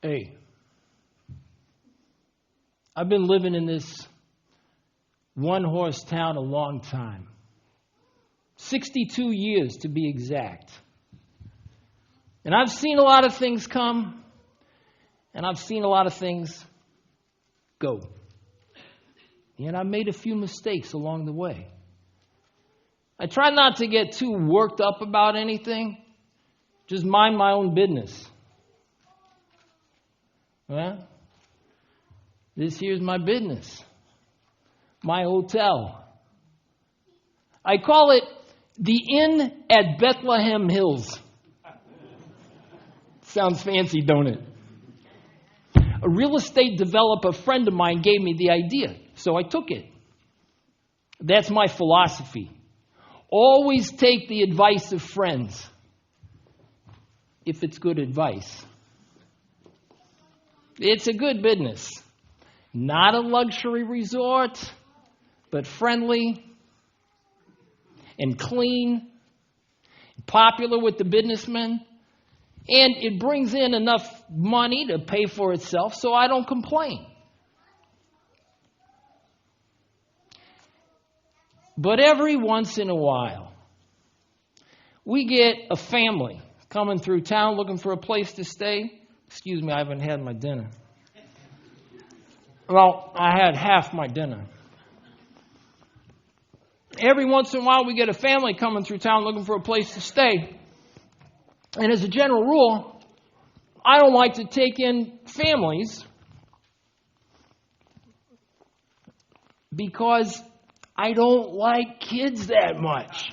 Hey, I've been living in this one-horse town a long time. 62 years to be exact. And I've seen a lot of things come, and I've seen a lot of things go. And I've made a few mistakes along the way. I try not to get too worked up about anything. Just mind my own business. Well, this here's my business. My hotel. I call it the Inn at Bethlehem Hills. Sounds fancy, don't it? A real estate developer friend of mine gave me the idea, so I took it. That's my philosophy. Always take the advice of friends, if it's good advice. It's a good business. Not a luxury resort, but friendly and clean, popular with the businessmen. And it brings in enough money to pay for itself, so I don't complain. But every once in a while, we get a family coming through town looking for a place to stay. Excuse me, I haven't had my dinner. Well, I had half my dinner. Every once in a while, we get a family coming through town looking for a place to stay. And as a general rule, I don't like to take in families because I don't like kids that much.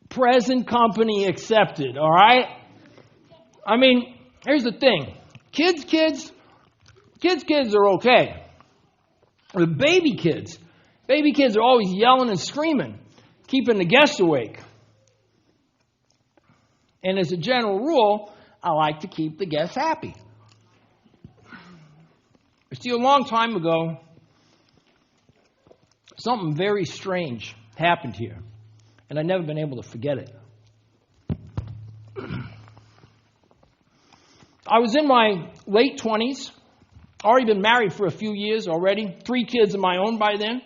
Present company accepted, all right? I mean, here's the thing. Kids are okay. The baby kids are always yelling and screaming, keeping the guests awake. And as a general rule, I like to keep the guests happy. See, a long time ago, something very strange happened here, and I've never been able to forget it. I was in my late 20s, already been married for a few years already, 3 kids of my own by then.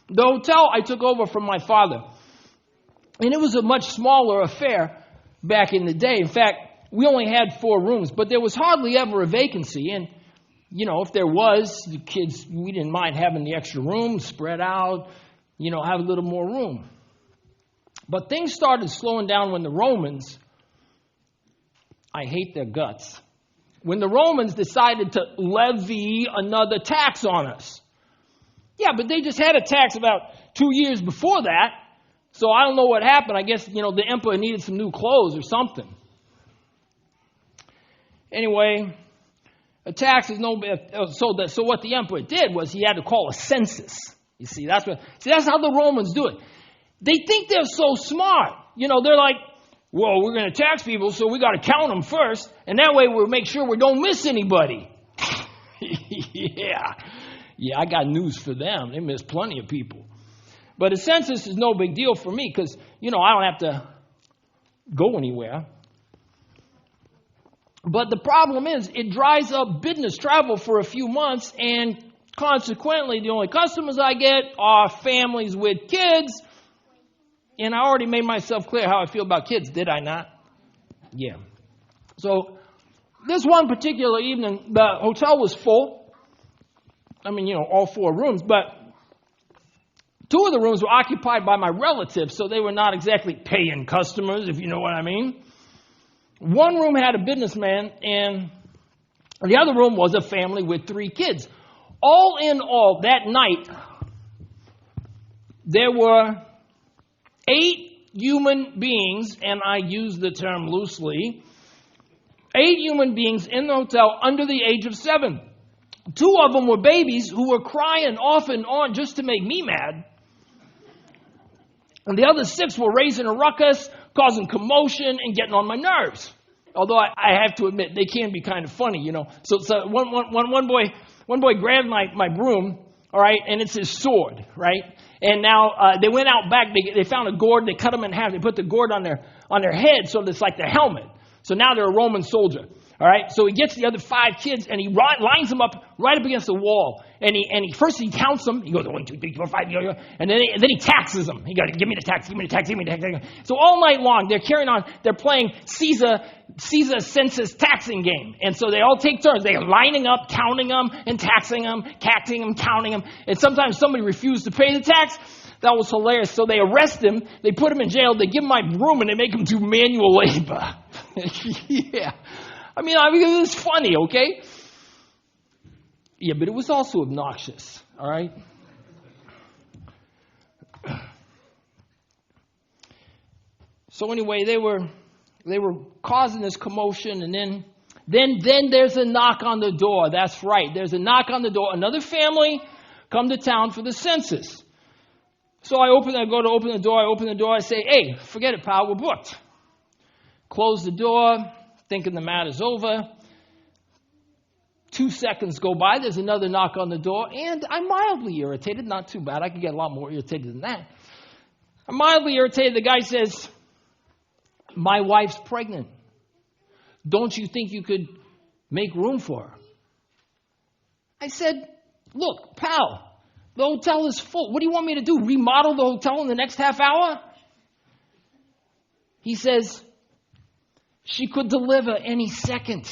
The hotel I took over from my father, and it was a much smaller affair back in the day. In fact, we only had 4 rooms, but there was hardly ever a vacancy. And, you know, if there was, the kids, we didn't mind having the extra room spread out, you know, have a little more room. But things started slowing down when the Romans, I hate their guts, when the Romans decided to levy another tax on us. Yeah, but they just had a tax about 2 years before that. So I don't know what happened. I guess, you know, the emperor needed some new clothes or something. Anyway, a tax is no... So what the emperor did was he had to call a census. You see, that's how the Romans do it. They think they're so smart. You know, they're like, well, we're going to tax people, so we got to count them first, and that way we'll make sure we don't miss anybody. Yeah, I got news for them. They miss plenty of people. But a census is no big deal for me because, you know, I don't have to go anywhere. But the problem is it dries up business travel for a few months, and consequently, the only customers I get are families with kids. And I already made myself clear how I feel about kids, did I not? Yeah. So this one particular evening, the hotel was full. I mean, you know, all 4 rooms, but 2 of the rooms were occupied by my relatives, so they were not exactly paying customers, if you know what I mean. One room had a businessman, and the other room was a family with 3 kids. All in all, that night, there were 8 human beings, and I use the term loosely, 8 human beings in the hotel under the age of 7. 2 of them were babies who were crying off and on just to make me mad. And the other 6 were raising a ruckus, causing commotion, and getting on my nerves. Although I have to admit, they can be kind of funny, you know. So one boy grabbed my broom, all right, and it's his sword, right? And now they went out back. They found a gourd. They cut them in half. They put the gourd on their head, so it's like their helmet. So now they're a Roman soldier. All right, so he gets the other 5 kids and he lines them up right up against the wall. And he first counts them. He goes 1, 2, 3, 4, 5, and then he taxes them. He goes, give me the tax, give me the tax, give me the tax. So all night long they're carrying on. They're playing Caesar census taxing game. And so they all take turns. They're lining up, counting them, and taxing them, counting them. And sometimes somebody refused to pay the tax. That was hilarious. So they arrest him. They put him in jail. They give him my broom and they make him do manual labor. Yeah. I mean, it was funny, okay? Yeah, but it was also obnoxious, all right? So anyway, they were causing this commotion, and then there's a knock on the door. That's right, there's a knock on the door. Another family come to town for the census. So I open the door. I say, hey, forget it, pal, we're booked. Close the door. Thinking the matter's over. 2 seconds go by. There's another knock on the door. And I'm mildly irritated. Not too bad. I could get a lot more irritated than that. I'm mildly irritated. The guy says, my wife's pregnant. Don't you think you could make room for her? I said, look, pal, the hotel is full. What do you want me to do? Remodel the hotel in the next half hour? He says, she could deliver any second.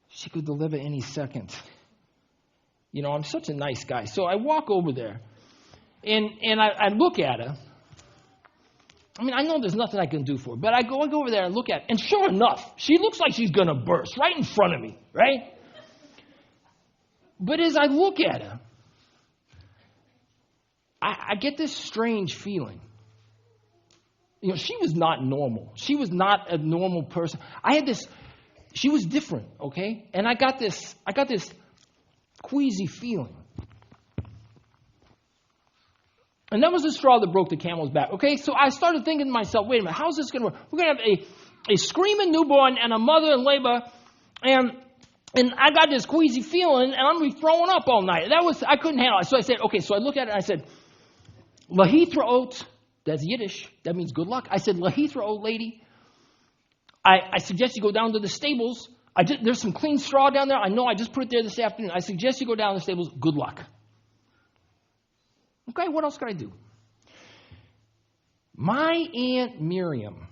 She could deliver any second. You know, I'm such a nice guy. So I walk over there, and I look at her. I mean, I know there's nothing I can do for her, but I go over there and look at her, and sure enough, she looks like she's going to burst right in front of me, right? But as I look at her, I get this strange feeling. You know, she was not normal. She was not a normal person. She was different, okay? And I got this queasy feeling. And that was the straw that broke the camel's back, okay? So I started thinking to myself, wait a minute, how's this going to work? We're going to have a screaming newborn and a mother in labor, and I got this queasy feeling, and I'm going to be throwing up all night. I couldn't handle it. So I said, okay, so I looked at it and I said, Lahithraot. That's Yiddish. That means good luck. I said, Lahithra, old lady, I suggest you go down to the stables. There's some clean straw down there. I know I just put it there this afternoon. I suggest you go down to the stables. Good luck. Okay, what else could I do? My Aunt Miriam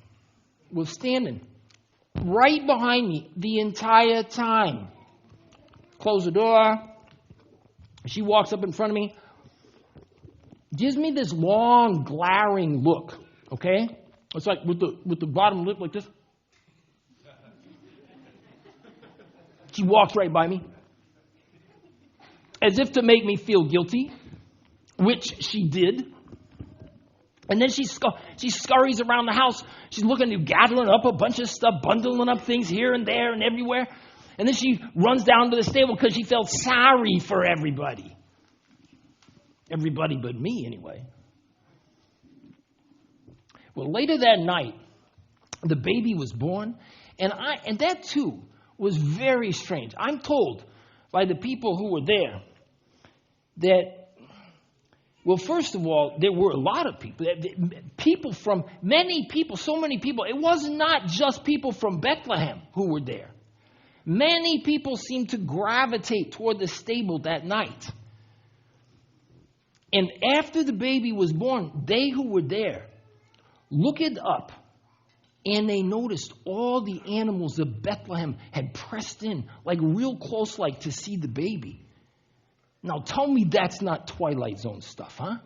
was standing right behind me the entire time. Close the door. She walks up in front of me. Gives me this long, glaring look, okay? It's like with the bottom lip like this. She walks right by me. As if to make me feel guilty, which she did. And then she scurries around the house. She's gathering up a bunch of stuff, bundling up things here and there and everywhere. And then she runs down to the stable because she felt sorry for everybody. Everybody but me, anyway. Well, later that night, the baby was born, and that too was very strange. I'm told by the people who were there that, well, first of all, there were a lot of people. So many people. It was not just people from Bethlehem who were there. Many people seemed to gravitate toward the stable that night. And after the baby was born, they who were there looked up and they noticed all the animals of Bethlehem had pressed in, like real close, like to see the baby. Now tell me that's not Twilight Zone stuff, huh?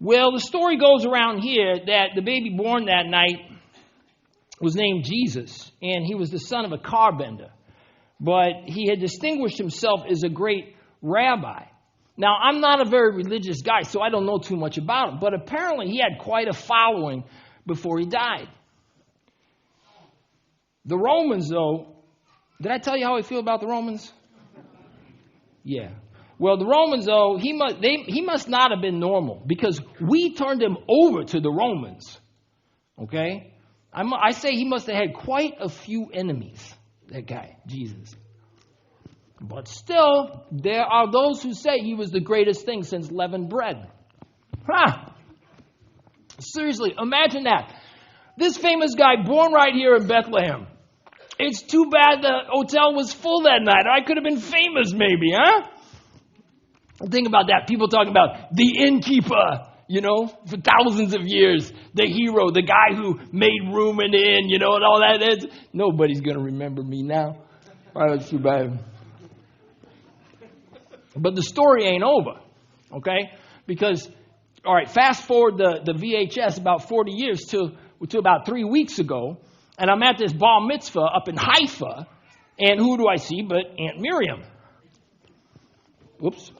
Well, the story goes around here that the baby born that night was named Jesus, and he was the son of a carpenter. But he had distinguished himself as a great rabbi. Now, I'm not a very religious guy, so I don't know too much about him. But apparently he had quite a following before he died. The Romans, though, did I tell you how I feel about the Romans? Yeah. Well, the Romans, though, he must not have been normal because we turned him over to the Romans. Okay? I say he must have had quite a few enemies, that guy, Jesus. But still, there are those who say he was the greatest thing since leavened bread. Seriously, imagine that. This famous guy born right here in Bethlehem. It's too bad the hotel was full that night. I could have been famous maybe, huh? Think about that. People talking about the Innkeeper, for thousands of years. The hero, the guy who made room in the inn, and all that. Nobody's going to remember me now. Oh, that's too bad. But the story ain't over, okay? Because, all right, fast forward the VHS about 40 years to about 3 weeks ago, and I'm at this bar mitzvah up in Haifa, and who do I see but Aunt Miriam? Whoops.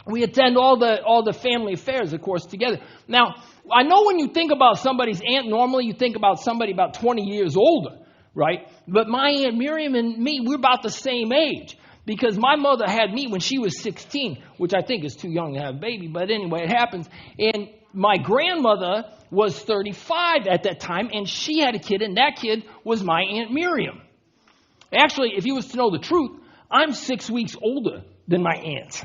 We attend all the family affairs, of course, together. Now, I know when you think about somebody's aunt, normally you think about somebody about 20 years older, right? But my Aunt Miriam and me, we're about the same age. Because my mother had me when she was 16, which I think is too young to have a baby, but anyway, it happens. And my grandmother was 35 at that time, and she had a kid, and that kid was my Aunt Miriam. Actually, if you was to know the truth, I'm 6 weeks older than my aunt.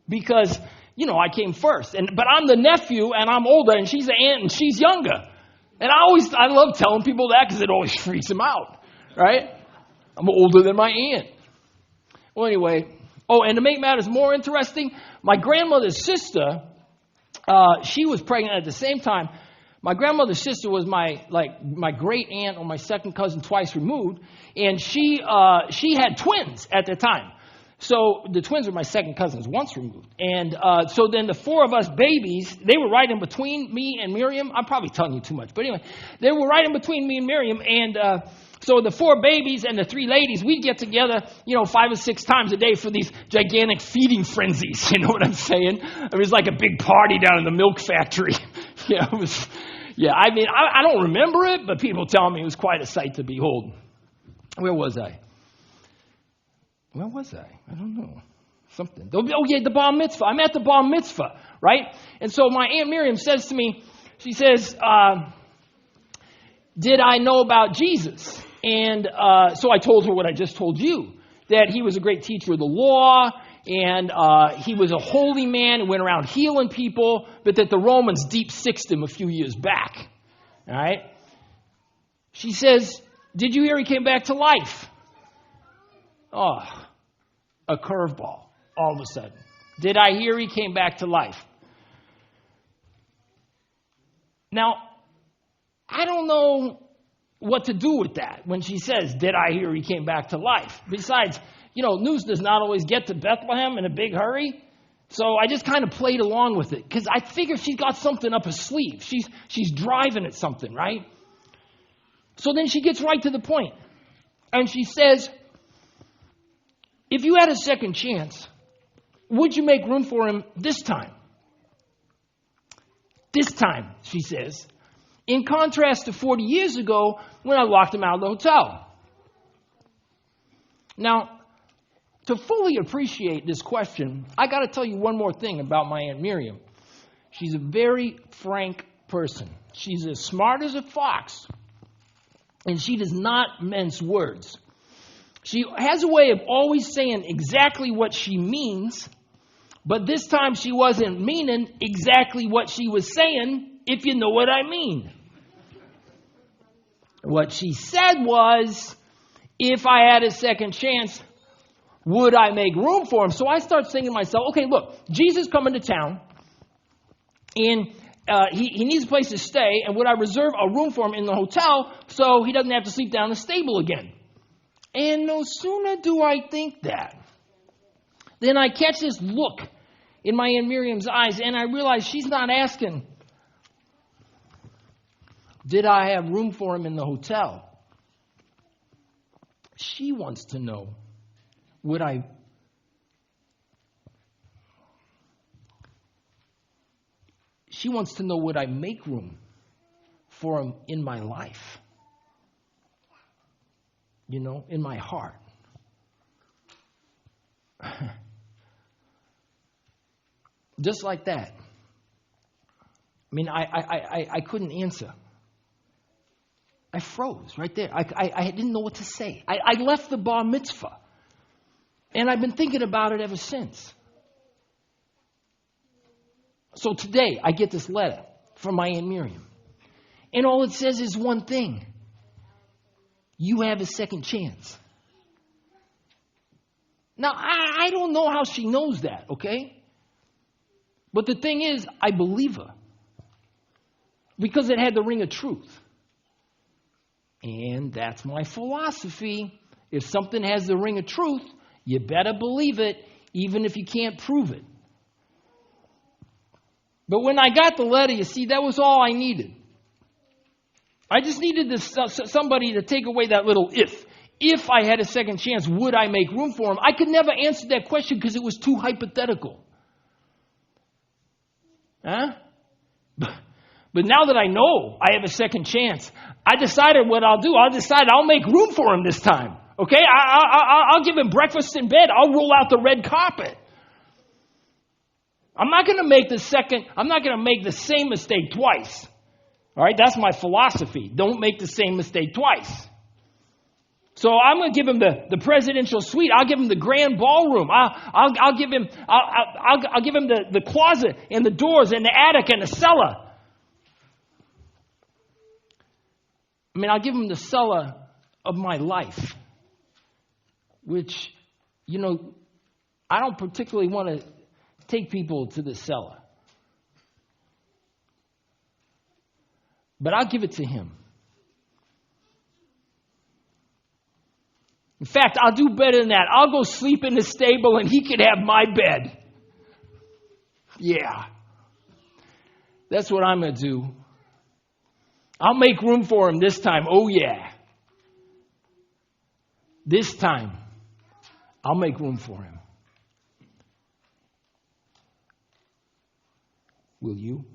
Because, I came first. But I'm the nephew, and I'm older, and she's the aunt, and she's younger. And I love telling people that because it always freaks them out, right? I'm older than my aunt. Well, anyway, and to make matters more interesting, my grandmother's sister, she was pregnant at the same time. My grandmother's sister was my great aunt or my second cousin twice removed, and she had twins at the time. So the twins were my second cousins once removed. And so then the four of us babies, they were right in between me and Miriam. I'm probably telling you too much, but anyway, they were right in between me and Miriam, and so the four babies and the three ladies, we'd get together, 5 or 6 times a day for these gigantic feeding frenzies. You know what I'm saying? It was like a big party down in the milk factory. I don't remember it, but people tell me it was quite a sight to behold. Where was I? I don't know. Something. Oh, yeah, the bar mitzvah. I'm at the bar mitzvah, right? And so my Aunt Miriam says to me, she says, did I know about Jesus? And so I told her what I just told you, that he was a great teacher of the law, and he was a holy man and went around healing people, but that the Romans deep-sixed him a few years back. All right? She says, did you hear he came back to life? Oh, a curveball all of a sudden. Did I hear he came back to life? Now, I don't know what to do with that when she says, did I hear he came back to life? Besides, news does not always get to Bethlehem in a big hurry. So I just kind of played along with it because I figured she's got something up her sleeve. She's driving at something, right? So then she gets right to the point. And she says, if you had a second chance, would you make room for him this time? This time, she says. In contrast to 40 years ago when I locked him out of the hotel. Now, to fully appreciate this question, I got to tell you one more thing about my Aunt Miriam. She's a very frank person. She's as smart as a fox, and she does not mince words. She has a way of always saying exactly what she means, but this time she wasn't meaning exactly what she was saying, if you know what I mean. What she said was, if I had a second chance, would I make room for him? So I start thinking to myself, okay, look, Jesus coming to town, and he needs a place to stay, and would I reserve a room for him in the hotel so he doesn't have to sleep down in the stable again? And no sooner do I think that, then I catch this look in my Aunt Miriam's eyes, and I realize she's not asking, did I have room for him in the hotel? She wants to know, she wants to know, would I make room for him in my life? In my heart. Just like that. I couldn't answer. I froze right there. I didn't know what to say. I left the bar mitzvah. And I've been thinking about it ever since. So today, I get this letter from my Aunt Miriam. And all it says is one thing. You have a second chance. Now, I don't know how she knows that, okay? But the thing is, I believe her. Because it had the ring of truth. And that's my philosophy. If something has the ring of truth, you better believe it, even if you can't prove it. But when I got the letter, you see, that was all I needed. I just needed somebody to take away that little if. If I had a second chance, would I make room for him? I could never answer that question because it was too hypothetical. Huh? But now that I know I have a second chance, I decided what I'll do. I'll make room for him this time. Okay? I'll give him breakfast in bed. I'll roll out the red carpet. I'm not going to make the same mistake twice. All right? That's my philosophy. Don't make the same mistake twice. So I'm going to give him the presidential suite. I'll give him the grand ballroom. I'll give him the closet and the doors and the attic and the cellar. I mean, I'll give him the cellar of my life, which, I don't particularly want to take people to the cellar. But I'll give it to him. In fact, I'll do better than that. I'll go sleep in the stable and he can have my bed. Yeah. That's what I'm going to do. I'll make room for him this time. Oh, yeah. This time, I'll make room for him. Will you?